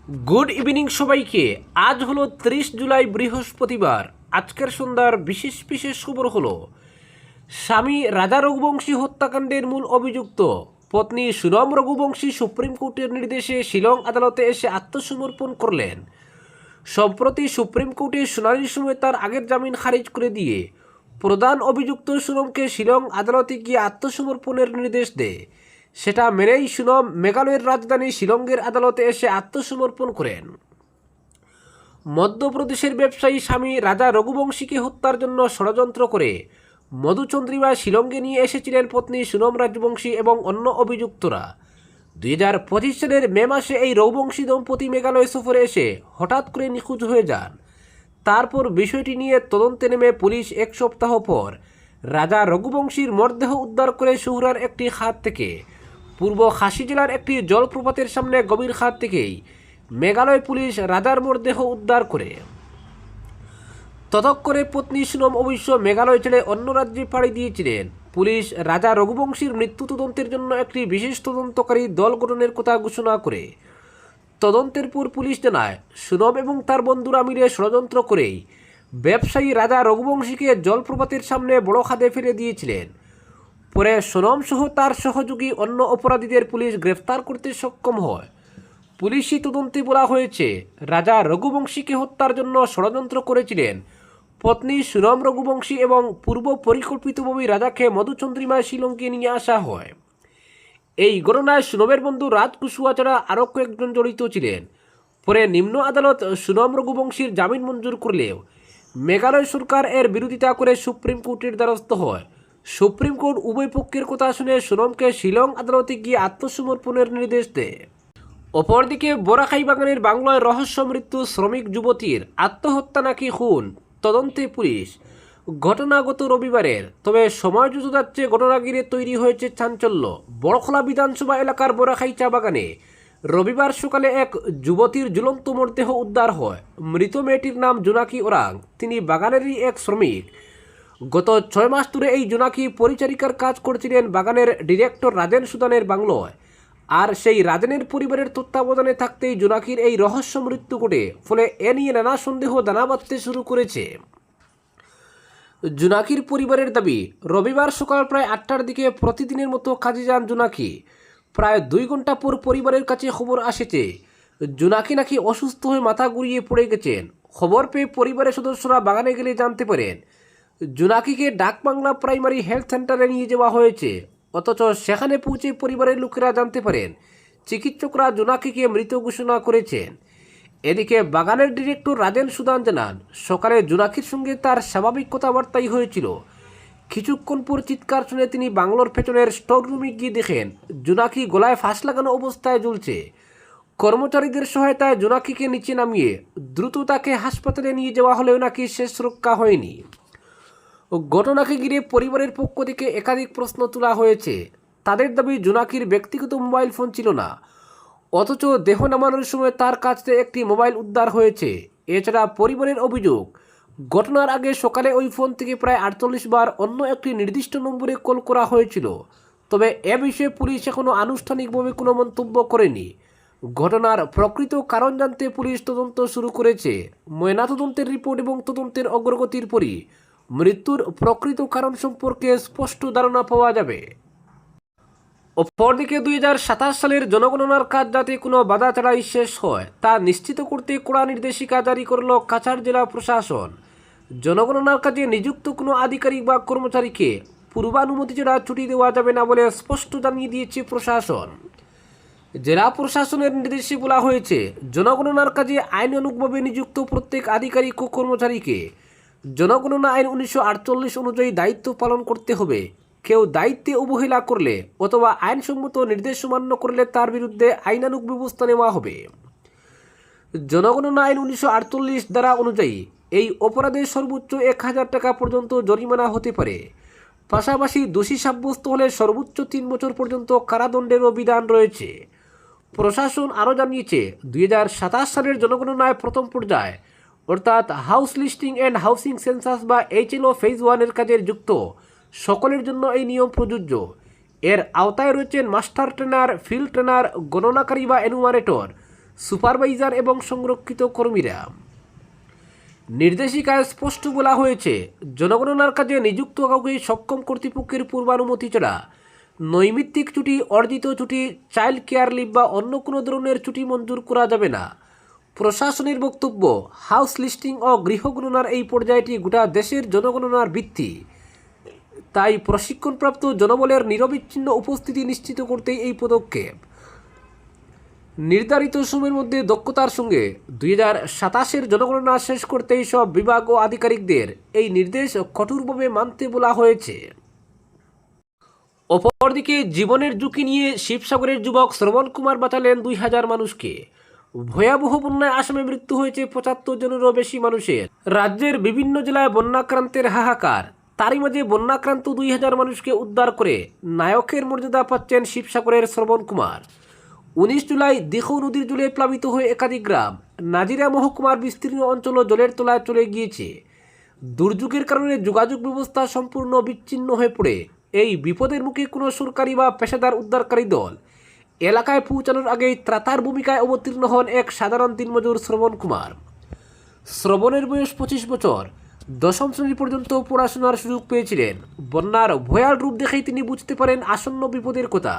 Good evening সবাইকে। আজ হলো 30 জুলাই বৃহস্পতিবার। আজকের সন্ধ্যার বিশেষ বিশেষ খবর হলো স্বামী রাজা রঘুবংশী হত্যাকাণ্ডের মূল অভিযুক্ত পত্নী সুনম রঘুবংশী সুপ্রিম কোর্টের নির্দেশে শিলং আদালতে এসে আত্মসমর্পণ করলেন। সম্প্রতি সুপ্রিম কোর্টে শুনানির সময় তার আগের জামিন খারিজ করে দিয়ে প্রধান অভিযুক্ত সুনমকে শিলং আদালতে গিয়ে আত্মসমর্পণের নির্দেশ দেয়। সেটা মেনেই সুনম মেঘালয়ের রাজধানী শিলংয়ের আদালতে এসে আত্মসমর্পণ করেন। মধ্যপ্রদেশের ব্যবসায়ী স্বামী রাজা রঘুবংশীকে হত্যার জন্য ষড়যন্ত্র করে মধুচন্দ্রিমা শিলংয়ে নিয়ে এসেছিলেন পত্নী সুনম রাজবংশী এবং অন্য অভিযুক্তরা। 2025 সালের মে মাসে এই রঘুবংশী দম্পতি মেঘালয় সফরে এসে হঠাৎ করে নিখোঁজ হয়ে যান। তারপর বিষয়টি নিয়ে তদন্তে নেমে পুলিশ এক সপ্তাহ পর রাজা রঘুবংশীর মরদেহ উদ্ধার করে সুহরার একটি খাত থেকে পূর্ব খাসি জেলার একটি জলপ্রপাতের সামনে গভীর খাত থেকেই মেঘালয় পুলিশ রাজার মরদেহ উদ্ধার করে। ততক্ষণে পত্নী সুনম অবশ্য মেঘালয় ছেড়ে অন্য রাজ্যে পাড়ি দিয়েছিলেন। পুলিশ রাজা রঘুবংশীর মৃত্যু তদন্তের জন্য একটি বিশেষ তদন্তকারী দল গঠনের কথা ঘোষণা করে। তদন্তের পর পুলিশ জানায় সুনম এবং তার বন্ধুরা মিলে ষড়যন্ত্র করেই ব্যবসায়ী রাজা রঘুবংশীকে জলপ্রপাতের সামনে বড় খাদে ফেলে দিয়েছিলেন। পরে সুনম সহ তার সহযোগী অন্য অপরাধীদের পুলিশ গ্রেফতার করতে সক্ষম হয়। পুলিশি তদন্তে বলা হয়েছে রাজা রঘুবংশীকে হত্যার জন্য ষড়যন্ত্র করেছিলেন পত্নী সুনম রঘুবংশী এবং পূর্ব পরিকল্পিতভাবে রাজাকে মধুচন্দ্রিমা শিলংকে নিয়ে আসা হয়। এই ঘটনায় সুনমের বন্ধু রাজ কুশুয়া ছাড়া আরও কয়েকজন জড়িত ছিলেন। পরে নিম্ন আদালত সুনম রঘুবংশীর জামিন মঞ্জুর করলেও মেঘালয় সরকার এর বিরোধিতা করে সুপ্রিম কোর্টের দ্বারস্থ হয়। সুপ্রিম কোর্ট উভয় পক্ষের কথা শুনে সুনমকে শিলং আদালতে গিয়ে আত্মসমর্পণের নির্দেশ দেয়। অপরদিকে বোরাখাই বাগানের বাংলায় রহস্য মৃত্যু শ্রমিক যুবতীর আত্মহত্যা নাকি খুন, তদন্তে পুলিশ। ঘটনা গত রবিবারের, তবে সময় যত যাচ্ছে ঘটনা ঘিরে তৈরি হয়েছে চাঞ্চল্য। বড়খলা বিধানসভা এলাকার বোরাখাই চা বাগানে রবিবার সকালে এক যুবতীর ঝুলন্ত মরদেহ উদ্ধার হয়। মৃত মেয়েটির নাম জোনাকি ওরাং। তিনি বাগানেরই এক শ্রমিক। গত 6 মাস ধরে এই জোনাকি পরিচারিকার কাজ করছিলেন বাগানের ডিরেক্টর রাজেন সুদানের বাংলোয়। আর সেই রাজেনের পরিবারের তত্ত্বাবধানে থাকতেই জোনাকির এই রহস্য মৃত্যু ঘটে। ফলে এ নিয়ে নানা সন্দেহ দানা বাঁধতে শুরু করেছে। জোনাকির পরিবারের দাবি, রবিবার সকাল প্রায় 8টার দিকে প্রতিদিনের মতো কাজে যান জোনাকি। প্রায় 2 ঘন্টা পর পরিবারের কাছে খবর আসেছে জোনাকি নাকি অসুস্থ হয়ে মাথা ঘুরিয়ে পড়ে গেছেন। খবর পেয়ে পরিবারের সদস্যরা বাগানে গেলে জানতে পারেন জোনাকিকে ডাকবাংলা প্রাইমারি হেলথ সেন্টারে নিয়ে যাওয়া হয়েছে। অথচ সেখানে পৌঁছে পরিবারের লোকেরা জানতে পারেন চিকিৎসকরা জোনাকিকে মৃত ঘোষণা করেছেন। এদিকে বাগানের ডিরেক্টর রাজেন সুদান জানান, সকালে জোনাকির সঙ্গে তার স্বাভাবিক কথাবার্তাই হয়েছিল। কিছুক্ষণ পর চিৎকার শুনে তিনি বাংলোর পেছনের স্টোর রুমে গিয়ে দেখেন জোনাকি গলায় ফাঁস লাগানো অবস্থায় ঝুলছে। কর্মচারীদের সহায়তায় জোনাকিকে নিচে নামিয়ে দ্রুত তাকে হাসপাতালে নিয়ে যাওয়া হলেও নাকি শেষ রক্ষা হয়নি। ঘটনাকে ঘিরে পরিবারের পক্ষ থেকে একাধিক প্রশ্ন তোলা হয়েছে। তাদের দাবি জোনাকির ব্যক্তিগত মোবাইল ফোন ছিল না, অথচ দেহ নামানোর সময় তার কাছ থেকে একটি মোবাইল উদ্ধার হয়েছে। এছাড়া পরিবারের অভিযোগ, ঘটনার আগে সকালে ওই ফোন থেকে প্রায় 48 বার অন্য একটি নির্দিষ্ট নম্বরে কল করা হয়েছিল। তবে এ বিষয়ে পুলিশ এখনও আনুষ্ঠানিকভাবে কোনো মন্তব্য করেনি। ঘটনার প্রকৃত কারণ জানতে পুলিশ তদন্ত শুরু করেছে। ময়নাতদন্তের রিপোর্ট এবং তদন্তের অগ্রগতির পরই মৃত্যুর প্রকৃত কারণ সম্পর্কে স্পষ্ট ধারণা পাওয়া যাবে। অপরদিকে 2027 সালের জনগণনার কাজ যাতে কোনো বাধা ছাড়াই শেষ হয় তা নিশ্চিত করতে কড়া নির্দেশিকা জারি করল কাছাড় জেলা প্রশাসন। জনগণনার কাজে নিযুক্ত কোনো আধিকারিক বা কর্মচারীকে পূর্বানুমতি ছাড়া ছুটি দেওয়া যাবে না বলে স্পষ্ট জানিয়ে দিয়েছে প্রশাসন। জেলা প্রশাসনের নির্দেশে বলা হয়েছে জনগণনার কাজে আইনানুগভাবে নিযুক্ত প্রত্যেক আধিকারিক ও কর্মচারীকে জনগণনা আইন 1948 অনুযায়ী দায়িত্ব পালন করতে হবে। কেউ দায়িত্বে অবহেলা করলে অথবা আইনসম্মত নির্দেশ অমান্য করলে তার বিরুদ্ধে আইনানুগ ব্যবস্থা নেওয়া হবে। জনগণনা আইন 1948 ধারা অনুযায়ী এই অপরাধে সর্বোচ্চ 1000 টাকা পর্যন্ত জরিমানা হতে পারে। পাশাপাশি দোষী সাব্যস্ত হলে সর্বোচ্চ 3 বছর পর্যন্ত কারাদণ্ডেরও বিধান রয়েছে। প্রশাসন আরও জানিয়েছে 2027 সালের জনগণনায় প্রথম পর্যায়ে অর্থাৎ house listing and housing census বা HLO ফেজ 1 এর কাজের যুক্ত সকলের জন্য এই নিয়ম প্রযোজ্য। এর আওতায় রয়েছেন মাস্টার ট্রেনার, ফিল্ড ট্রেনার, গণনাকারী বা এনুমারেটর, সুপারভাইজার এবং সংরক্ষিত কর্মীরা। নির্দেশিকায় স্পষ্ট বলা হয়েছে, জনগণনার কাজে নিযুক্ত কাউকে সক্ষম কর্তৃপক্ষের পূর্বানুমতি ছাড়া নৈমিত্তিক ছুটি, অর্জিত ছুটি, চাইল্ড কেয়ার লিভ বা অন্য কোনো ধরনের ছুটি মঞ্জুর করা যাবে না। প্রশাসনের বক্তব্য, হাউস লিস্টিং ও গৃহগণনার এই পর্যায়টি গোটা দেশের জনগণনার ভিত্তি। তাই প্রশিক্ষণপ্রাপ্ত জনবলের নিরবিচ্ছিন্ন উপস্থিতি নিশ্চিত করতেই এই পদক্ষেপ। নির্ধারিত সময়ের মধ্যে দক্ষতার সঙ্গে 2027-এর জনগণনা শেষ করতেই সব বিভাগ ও আধিকারিকদের এই নির্দেশ কঠোরভাবে মানতে বলা হয়েছে। অপরদিকে জীবনের ঝুঁকি নিয়ে শিবসাগরের যুবক শ্রবণ কুমার বাঁচালেন 2000 মানুষকে। ভয়াবহ বন্যায় আসামে মৃত্যু হয়েছে 75 জনেরও বেশি মানুষের। রাজ্যের বিভিন্ন জেলায় বন্যাক্রান্তের হাহাকার। তারই মাঝে বন্যাক্রান্ত 2000 মানুষকে উদ্ধার করে নায়কের মর্যাদা পাচ্ছেন শিবসাগরের শ্রবণ কুমার। 19 জুলাই দিখৌ নদীর জলে প্লাবিত হয়ে একাধিক গ্রাম, নাজিরা মহকুমার বিস্তীর্ণ অঞ্চলও জলের তলায় চলে গিয়েছে। দুর্যোগের কারণে যোগাযোগ ব্যবস্থা সম্পূর্ণ বিচ্ছিন্ন হয়ে পড়ে এই বিপদের মুখে কোনো সরকারি বা পেশাদার উদ্ধারকারী দল এলাকায় পৌঁছানোর আগেই ত্রাতার ভূমিকায় অবতীর্ণ হন এক সাধারণ দিনমজুর শ্রবণ কুমার। শ্রবণের বয়স 25 বছর। 10ম শ্রেণী পর্যন্ত পড়াশোনার সুযোগ পেয়েছিলেন। বন্যার ভয়াল রূপ দেখেই তিনি বুঝতে পারেন আসন্ন বিপদের কথা।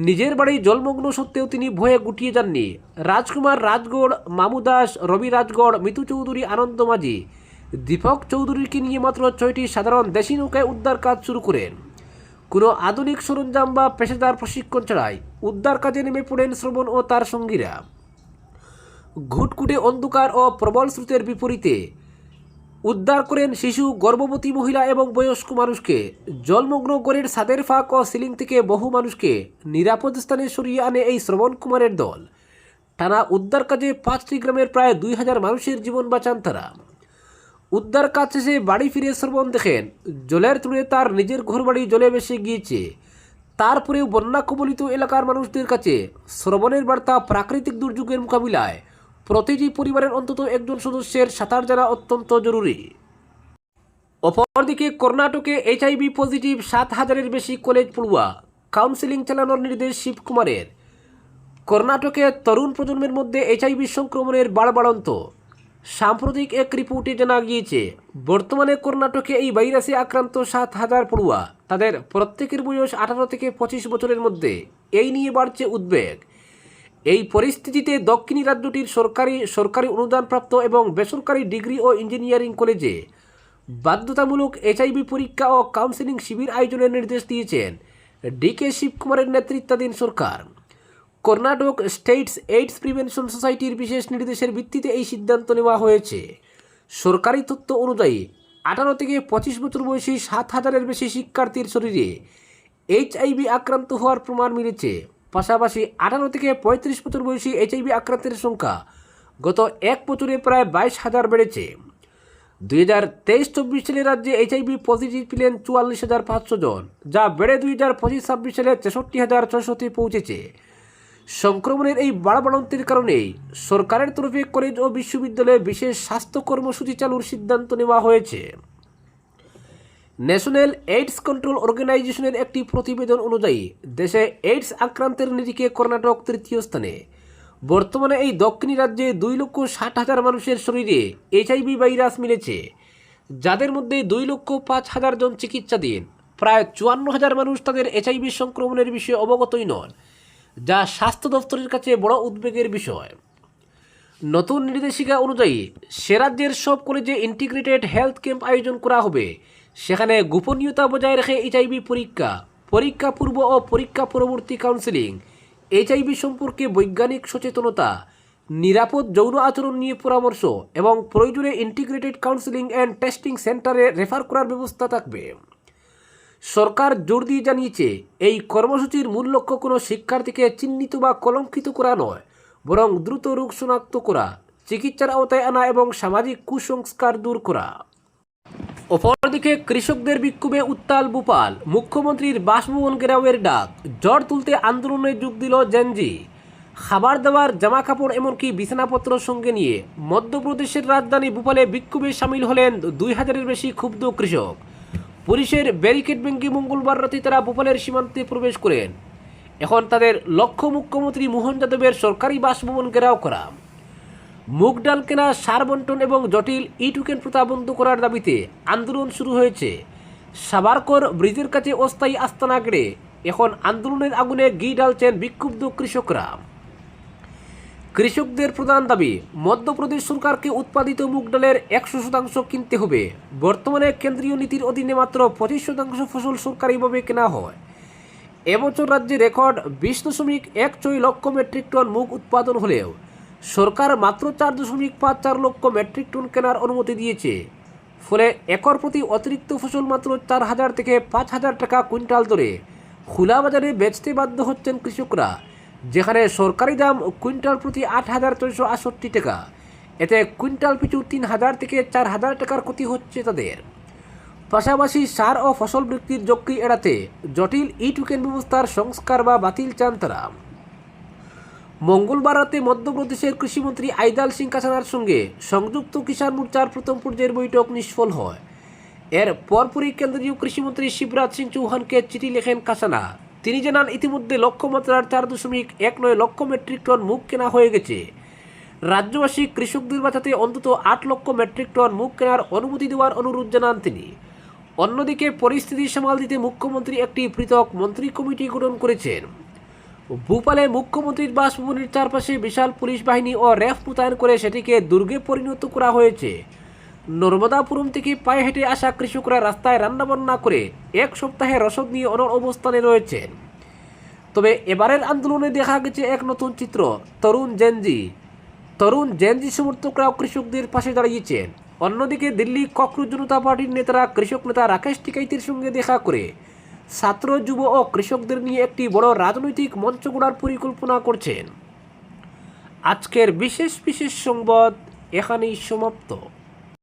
নিজের বাড়ি জলমগ্ন সত্ত্বেও তিনি ভয়ে গুটিয়ে যাননি। রাজকুমার রাজগড়, মামু দাস, রবি রাজগড়, মিতু চৌধুরী, আনন্দ মাঝি, দীপক চৌধুরীকে নিয়ে মাত্র 6টি সাধারণ দেশি নৌকায় উদ্ধার কাজ শুরু করেন। কোনো আধুনিক সরঞ্জাম বা পেশাদার প্রশিক্ষণ ছাড়াই উদ্ধার কাজে নেমে পড়েন শ্রবণ ও তার সঙ্গীরা। ঘুটঘুটে অন্ধকার ও প্রবল স্রোতের বিপরীতে উদ্ধার করেন শিশু, গর্ভবতী মহিলা এবং বয়স্ক মানুষকে। জলমগ্ন গড়ের ছাদের ফাঁক ও সিলিং থেকে বহু মানুষকে নিরাপদ স্থানে সরিয়ে আনে এই শ্রবণ কুমারের দল। টানা উদ্ধার কাজে 5টি গ্রামের প্রায় 2000 মানুষের জীবন বাঁচান তারা। উদ্ধার কাজ শেষে বাড়ি ফিরে শ্রবণ দেখেন জলের তুলে তার নিজের ঘরবাড়ি জলে ভেসে গিয়েছে। তারপরেও বন্যা কবলিত এলাকার মানুষদের কাছে শ্রবণের বার্তা, প্রাকৃতিক দুর্যোগের মোকাবিলায় প্রতিটি পরিবারের অন্তত একজন সদস্যের সাঁতার জানা অত্যন্ত জরুরি। অপরদিকে কর্ণাটকে HIV পজিটিভ 7000-এর বেশি কলেজ পড়ুয়া, কাউন্সেলিং চালানোর নির্দেশ শিবকুমারের। কর্ণাটকে তরুণ প্রজন্মের মধ্যে HIV সংক্রমণের বাড়বাড়ন্ত। সাম্প্রতিক এক রিপোর্টে জানা গিয়েছে, বর্তমানে কর্ণাটকে এই ভাইরাসে আক্রান্ত 7000 পড়ুয়া। তাদের প্রত্যেকের বয়স 18 থেকে 25 বছরের মধ্যে। এই নিয়ে বাড়ছে উদ্বেগ। এই পরিস্থিতিতে দক্ষিণী রাজ্যটির সরকারি অনুদানপ্রাপ্ত এবং বেসরকারি ডিগ্রি ও ইঞ্জিনিয়ারিং কলেজে বাধ্যতামূলক HIV পরীক্ষা ও কাউন্সেলিং শিবির আয়োজনের নির্দেশ দিয়েছেন DK শিবকুমারের নেতৃত্বাধীন সরকার। কর্ণাটক স্টেটস এইডস প্রিভেনশন সোসাইটির বিশেষ নির্দেশের ভিত্তিতে এই সিদ্ধান্ত নেওয়া হয়েছে। সরকারি তথ্য অনুযায়ী 18 থেকে 25 বছর বয়সী 7000-এর বেশি শিক্ষার্থীর শরীরে HIV আক্রান্ত হওয়ার প্রমাণ মিলেছে। পাশাপাশি 18 থেকে 35 বছর বয়সী HIV আক্রান্তের সংখ্যা গত এক বছরে প্রায় 22,000 বেড়েছে। 2023-24 সালে রাজ্যে HIV পজিটিভ পেলেন 44,500 জন, যা বেড়ে 2025-26 সালে 63,600-তে পৌঁছেছে। সংক্রমণের এই বাড়াবাড়ন্তের কারণেই সরকারের তরফে কলেজ ও বিশ্ববিদ্যালয়ে বিশেষ স্বাস্থ্য কর্মসূচি চালুর সিদ্ধান্ত নেওয়া হয়েছে। ন্যাশনাল এইডস কন্ট্রোল অর্গানাইজেশনের একটি প্রতিবেদন অনুযায়ী দেশে এইডস আক্রান্তের নিরিখে কর্ণাটক 3য় স্থানে। বর্তমানে এই দক্ষিণী রাজ্যে 2,60,000 মানুষের শরীরে HIV ভাইরাস মিলেছে, যাদের মধ্যে 2,05,000 জন চিকিৎসাধীন। প্রায় 54,000 মানুষ তাদের HIV সংক্রমণের বিষয়ে অবগতই নন, যা স্বাস্থ্য দপ্তরের কাছে বড় উদ্বেগের বিষয়। নতুন নির্দেশিকা অনুযায়ী সে রাজ্যের সব কলেজে ইন্টিগ্রেটেড হেলথ ক্যাম্প আয়োজন করা হবে। সেখানে গোপনীয়তা বজায় রেখে HIV পরীক্ষা, পরীক্ষা পূর্ব ও পরীক্ষা পরবর্তী কাউন্সেলিং, HIV সম্পর্কে বৈজ্ঞানিক সচেতনতা, নিরাপদ যৌন আচরণ নিয়ে পরামর্শ এবং প্রয়োজনে ইন্টিগ্রেটেড কাউন্সেলিং অ্যান্ড টেস্টিং সেন্টারে রেফার করার ব্যবস্থা থাকবে। সরকার জোর দিয়ে জানিয়েছে, এই কর্মসূচির মূল লক্ষ্য কোনো শিক্ষার্থীকে চিহ্নিত বা কলঙ্কিত করা নয়, বরং দ্রুত রোগ শনাক্ত করা, চিকিৎসার আওতায় আনা এবং সামাজিক কুসংস্কার দূর করা। অপরদিকে কৃষকদের বিক্ষোভে উত্তাল ভোপাল। মুখ্যমন্ত্রীর বাসভবন ঘেরাওয়ের ডাক। ঝড় তুলতে আন্দোলনে যোগ দিল জেনজি। খাবার দাবার, জামা কাপড় এমনকি বিছানাপত্র সঙ্গে নিয়ে মধ্যপ্রদেশের রাজধানী ভোপালে বিক্ষোভে সামিল হলেন 2000-এর বেশি ক্ষুব্ধ কৃষক। পুলিশের ব্যারিকেড ভেঙে মঙ্গলবার রাতে তারা ভোপালের সীমান্তে প্রবেশ করেন। এখন তাদের লক্ষ্য মুখ্যমন্ত্রী মোহন যাদবের সরকারি বাসভবন ঘেরাও করা। মুগ ডাল কেনা, সার বন্টন এবং জটিল ই টোকেন প্রথা বন্ধ করার দাবিতে আন্দোলন শুরু হয়েছে। সাবারকর ব্রিজের কাছে অস্থায়ী আস্তানা গেড়ে এখন আন্দোলনের আগুনে ঘি ঢালছেন বিক্ষুব্ধ কৃষকরা। কৃষকদের প্রধান দাবি, মধ্যপ্রদেশ সরকারকে উৎপাদিত মুগ ডালের 100% কিনতে হবে। বর্তমানে কেন্দ্রীয় নীতির অধীনে মাত্র 25% ফসল সরকারিভাবে কেনা হয়। এবছর রাজ্যে রেকর্ড 20.14 লক্ষ মেট্রিক টন মুগ উৎপাদন হলেও সরকার মাত্র 4.54 লক্ষ মেট্রিক টন কেনার অনুমতি দিয়েছে। ফলে একর প্রতি অতিরিক্ত ফসল মাত্র 4,000 থেকে 5,000 টাকা কুইন্টাল দরে খোলা বাজারে বেচতে বাধ্য হচ্ছেন কৃষকরা, যেখানে সরকারি দাম কুইন্টাল প্রতি 8,468 টাকা। এতে কুইন্টাল পিছু 3,000 থেকে 4,000 টাকার ক্ষতি হচ্ছে তাদের। পাশাপাশি সার ও ফসল বিক্রির ঝক্কি এড়াতে জটিল ই টোকেন ব্যবস্থার সংস্কার বা বাতিল চান তারা। মঙ্গলবার রাতে মধ্যপ্রদেশের কৃষিমন্ত্রী আইদাল সিং কাসানার সঙ্গে সংযুক্ত কিষাণ মোর্চার প্রথম পর্যায়ের বৈঠক নিষ্ফল হয়। এর পরপরই কেন্দ্রীয় কৃষিমন্ত্রী শিবরাজ সিং চৌহানকে চিঠি লেখেন কাসানা। তিনি জানান, ইতিমধ্যে লক্ষ্যমাত্রার 4.19 লক্ষ মেট্রিক টন মুগ কেনা হয়ে গেছে। রাজ্যবাসী কৃষকদের বাঁচাতে অন্তত 8 লক্ষ মেট্রিক টন মুগ কেনার অনুমতি দেওয়ার অনুরোধ জানান তিনি। অন্যদিকে পরিস্থিতি সামাল দিতে মুখ্যমন্ত্রী একটি পৃথক মন্ত্রী কমিটি গঠন করেছেন। ভোপালে মুখ্যমন্ত্রীর বাসভবনের চারপাশে বিশাল পুলিশ বাহিনী ও র্যাফ মোতায়েন করে সেটিকে দুর্গে পরিণত করা হয়েছে। নর্মদাপুরম থেকে পায়ে হেঁটে আসা কৃষকরা রাস্তায় রান্নাবান্না করে 1 সপ্তাহের রসদ নিয়ে অনড় অবস্থানে রয়েছেন। তবে এবারের আন্দোলনে দেখা গেছে এক নতুন চিত্র। তরুণ জেনজি সমর্থকরাও কৃষকদের পাশে দাঁড়িয়েছেন। অন্যদিকে দিল্লি ককরোচ জনতা পার্টির নেতারা কৃষক নেতা রাকেশ টিকাইতের সঙ্গে দেখা করে ছাত্র, যুব ও কৃষকদের নিয়ে একটি বড় রাজনৈতিক মঞ্চ গড়ার পরিকল্পনা করছেন। আজকের বিশেষ সংবাদ এখানেই সমাপ্ত।